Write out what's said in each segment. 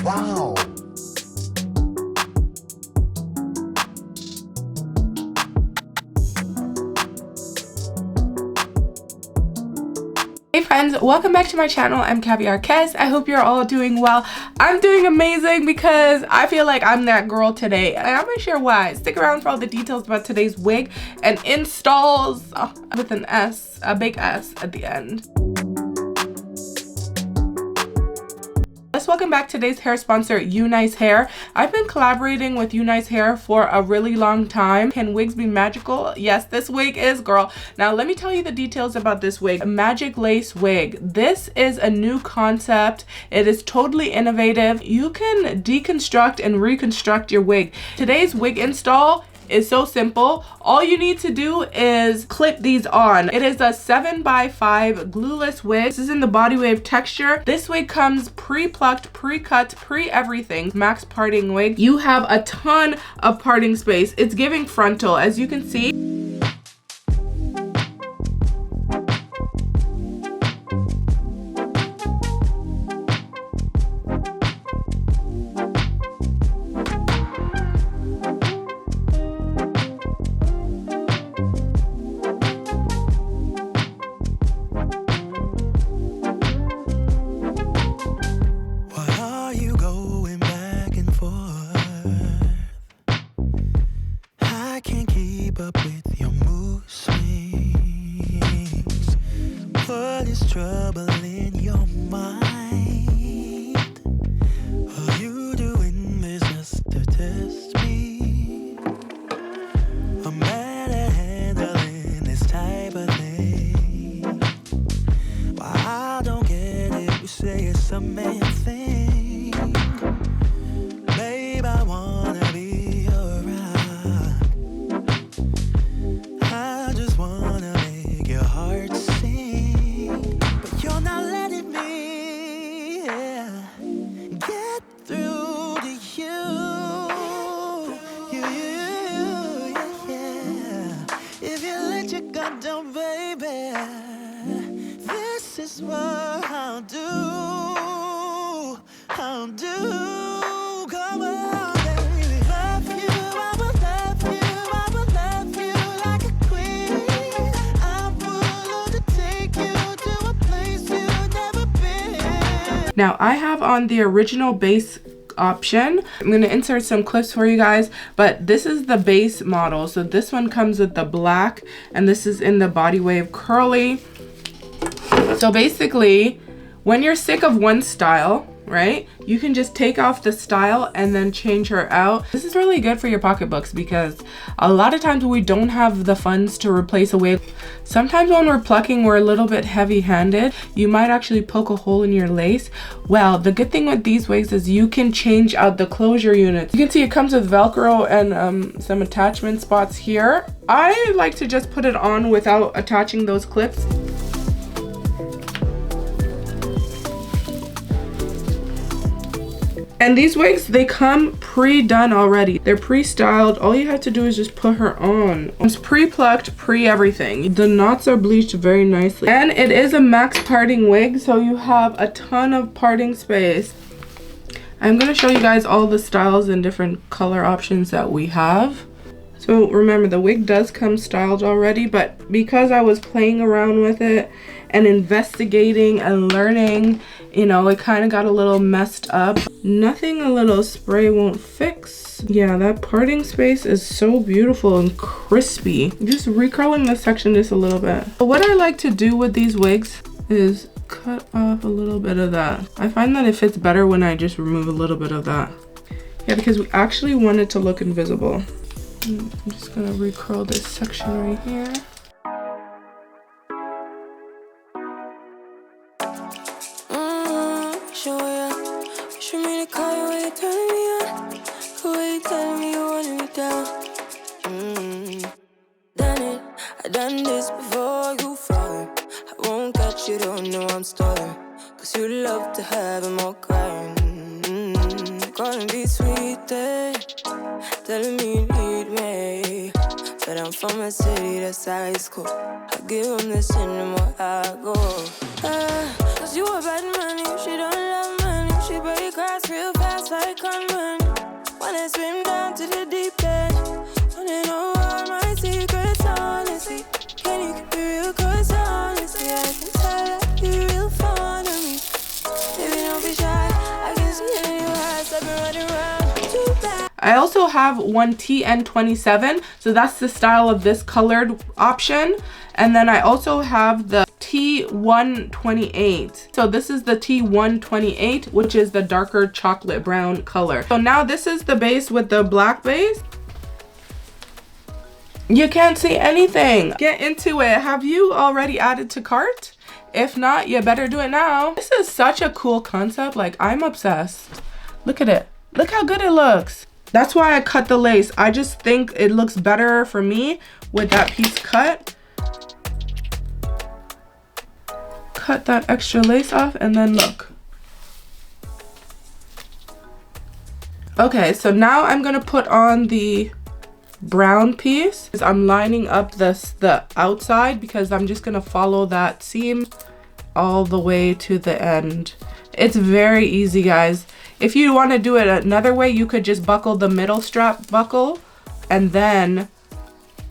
Wow. Hey friends, welcome back to my channel. I'm Caviar Kes. I hope you're all doing well. I'm doing amazing because I feel like I'm that girl today, and I'm gonna share why. Stick around for all the details about today's wig and installs with an S, a big S at the end. Let's welcome back today's hair sponsor, Unice Hair. I've been collaborating with Unice Hair for a really long time. Can wigs be magical? Yes, this wig is, girl. Now let me tell you the details about this wig. A magic lace wig. This is a new concept. It is totally innovative. You can deconstruct and reconstruct your wig. Today's wig install is so simple. All you need to do is clip these on. It is a 7x5 glueless wig. This is in the body wave texture. This wig comes pre-plucked, pre-cut, pre-everything. Max parting wig. You have a ton of parting space. It's giving frontal, as you can see. Up with your mood swings. What is trouble in your mind? Are you doing this just to test me? I'm bad at handling this type of thing. But I don't get it. You say it's a man thing. Babe, I wanna be your rock. I just wanna make your heart sing, but you're not letting me get through to you. If you let your guard down, baby, this is what I'll do. I'll do. Come on, baby. Love you, I will love you, I will love you like a queen. I will take you to a place you've never been. Now I have on the original base option. I'm going to insert some clips for you guys, but this is the base model. So this one comes with the black, and this is in the body wave curly. So basically, when you're sick of one style, right, you can just take off the style and then change her out. This is really good for your pocketbooks because a lot of times we don't have the funds to replace a wig. Sometimes when we're plucking, we're a little bit heavy-handed. You might actually poke a hole in your lace. Well, the good thing with these wigs is you can change out the closure units. You can see it comes with Velcro and some attachment spots here. I like to just put it on without attaching those clips. And these wigs, they come pre-done already. They're pre-styled. All you have to do is just put her on. It's pre-plucked, pre-everything. The knots are bleached very nicely. And it is a max parting wig, so you have a ton of parting space. I'm gonna show you guys all the styles and different color options that we have. So remember, the wig does come styled already, but because I was playing around with it and investigating and learning, you know, it kind of got a little messed up. Nothing a little spray won't fix. Yeah, that parting space is so beautiful and crispy. Just recurling this section just a little bit. But what I like to do with these wigs is cut off a little bit of that. I find that it fits better when I just remove a little bit of that. Yeah, because we actually want it to look invisible. I'm just gonna recurl this section right here. Show me the car where you turning me on, the way you telling me you wanted me down. Done it, I done this before you falling. I won't catch you, don't know I'm stalling. Cause you love to have them all crying. Calling me sweet, telling me you need me. But I'm from a city that's high school. I give them this and the more I go. Cause you a bad man, if she don't love money, she break hearts real fast. wanna swim down to the deep end. Wanna know all my secrets, honestly. Can you keep it real? Cause honestly, I can tell that you're real fond of me. Baby, don't be shy. I can see it in your eyes. I've been running around too bad. I also have one TN27, so that's the style of this colored option. And then I also have the T128. So this is the T128, which is the darker chocolate brown color. So now this is the base with the black base. You can't see anything. Get into it. Have you already added to cart? If not, you better do it now. This is such a cool concept. Like, I'm obsessed. Look at it. Look how good it looks. That's why I cut the lace. I just think it looks better for me with that piece cut. Cut that extra lace off and then look. Okay, so now I'm gonna put on the brown piece. I'm lining up the outside because I'm just gonna follow that seam all the way to the end. It's very easy, guys. If you want to do it another way, you could just buckle the middle strap buckle and then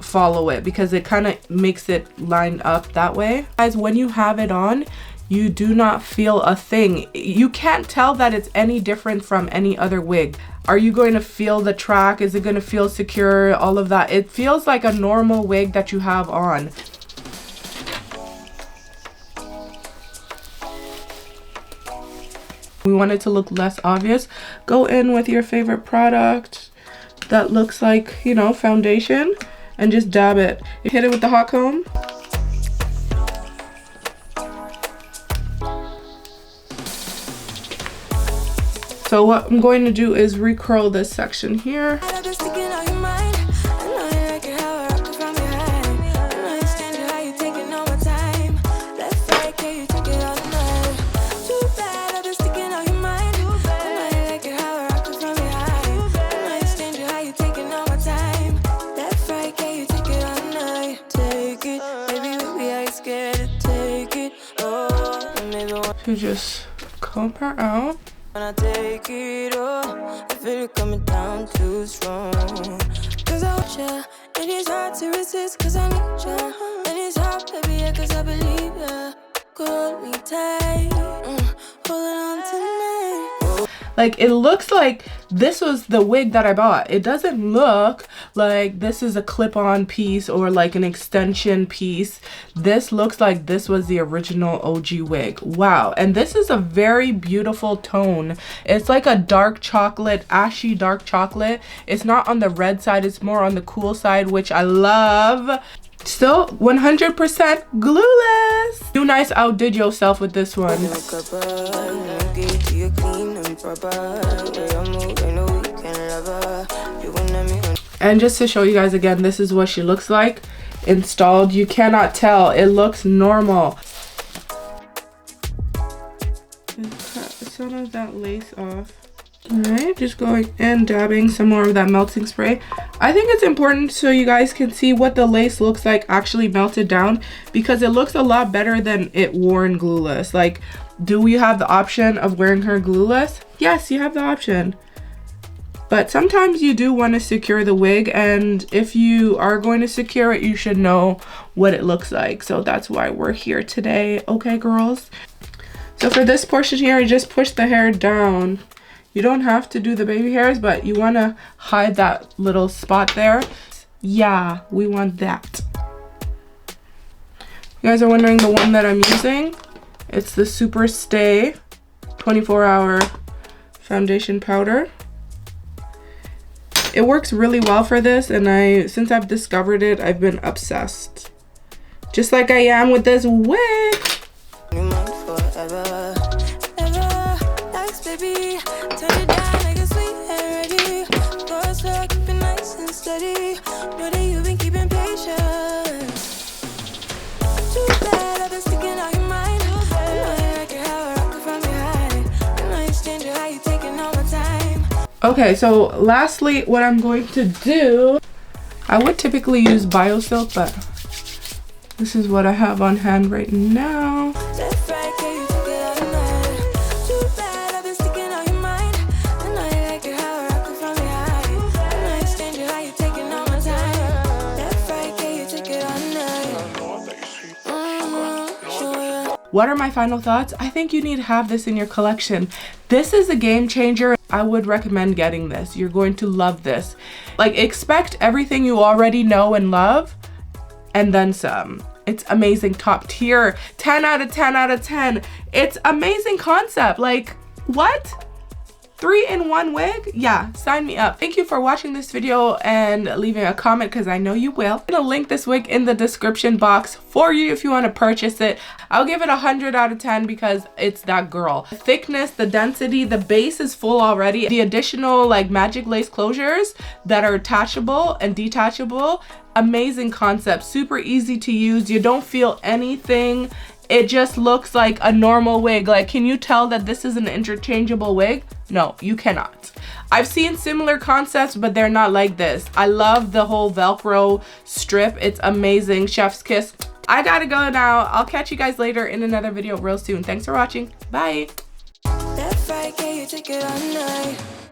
follow it because it kind of makes it line up that way. Guys, when you have it on, you do not feel a thing. You can't tell that it's any different from any other wig. Are you going to feel the track? Is it going to feel secure? All of that. It feels like a normal wig that you have on. We want it to look less obvious. Go in with your favorite product that looks like, you know, foundation, and just dab it. Hit it with the hot comb. So what I'm going to do is recurl this section here. To just comb her out. When I take it all, I feel it coming down too strong. Cause I want ya, and it's hard to resist. Cause I need ya, and it's hard, baby, yeah, cause I believe ya. Hold me tight, holding on tonight. Like, it looks like this was the wig that I bought. It doesn't look like this is a clip-on piece or like an extension piece. This looks like this was the original OG wig. Wow. And this is a very beautiful tone. It's like a dark chocolate, ashy dark chocolate. It's not on the red side, it's more on the cool side, which I love. Still 100% glueless. Unice outdid yourself with this one. And just to show you guys again, this is what she looks like installed. You cannot tell. It looks normal. Cut some of that lace off. Alright, just going and dabbing some more of that melting spray. I think it's important so you guys can see what the lace looks like actually melted down, because it looks a lot better than it worn glueless. Like, do we have the option of wearing her glueless? Yes, you have the option. But sometimes you do want to secure the wig, and if you are going to secure it, you should know what it looks like. So that's why we're here today. Okay, girls? So for this portion here, I just push the hair down. You don't have to do the baby hairs, but you want to hide that little spot there. Yeah, we want that. You guys are wondering the one that I'm using? It's the Super Stay 24-hour foundation powder. It works really well for this, and since I've discovered it, I've been obsessed. Just like I am with this wig. Okay, so lastly, what I'm going to do, I would typically use BioSilk, but this is what I have on hand right now. What are my final thoughts? I think you need to have this in your collection. This is a game changer. I would recommend getting this. You're going to love this. Like, expect everything you already know and love, and then some. It's amazing, top tier, 10 out of 10 out of 10. It's amazing concept. Like, what? 3-in-1 wig? Yeah, sign me up. Thank you for watching this video and leaving a comment, because I know you will. I'm gonna link this wig in the description box for you if you want to purchase it. I'll give it 100 out of 10 because it's that girl. The thickness, the density, the base is full already. The additional like magic lace closures that are attachable and detachable, amazing concept, super easy to use. You don't feel anything. It just looks like a normal wig. Like, can you tell that this is an interchangeable wig? No, you cannot. I've seen similar concepts, but they're not like this. I love the whole Velcro strip. It's amazing. Chef's kiss. I gotta go now. I'll catch you guys later in another video real soon. Thanks for watching. Bye. That Friday, you take it all night.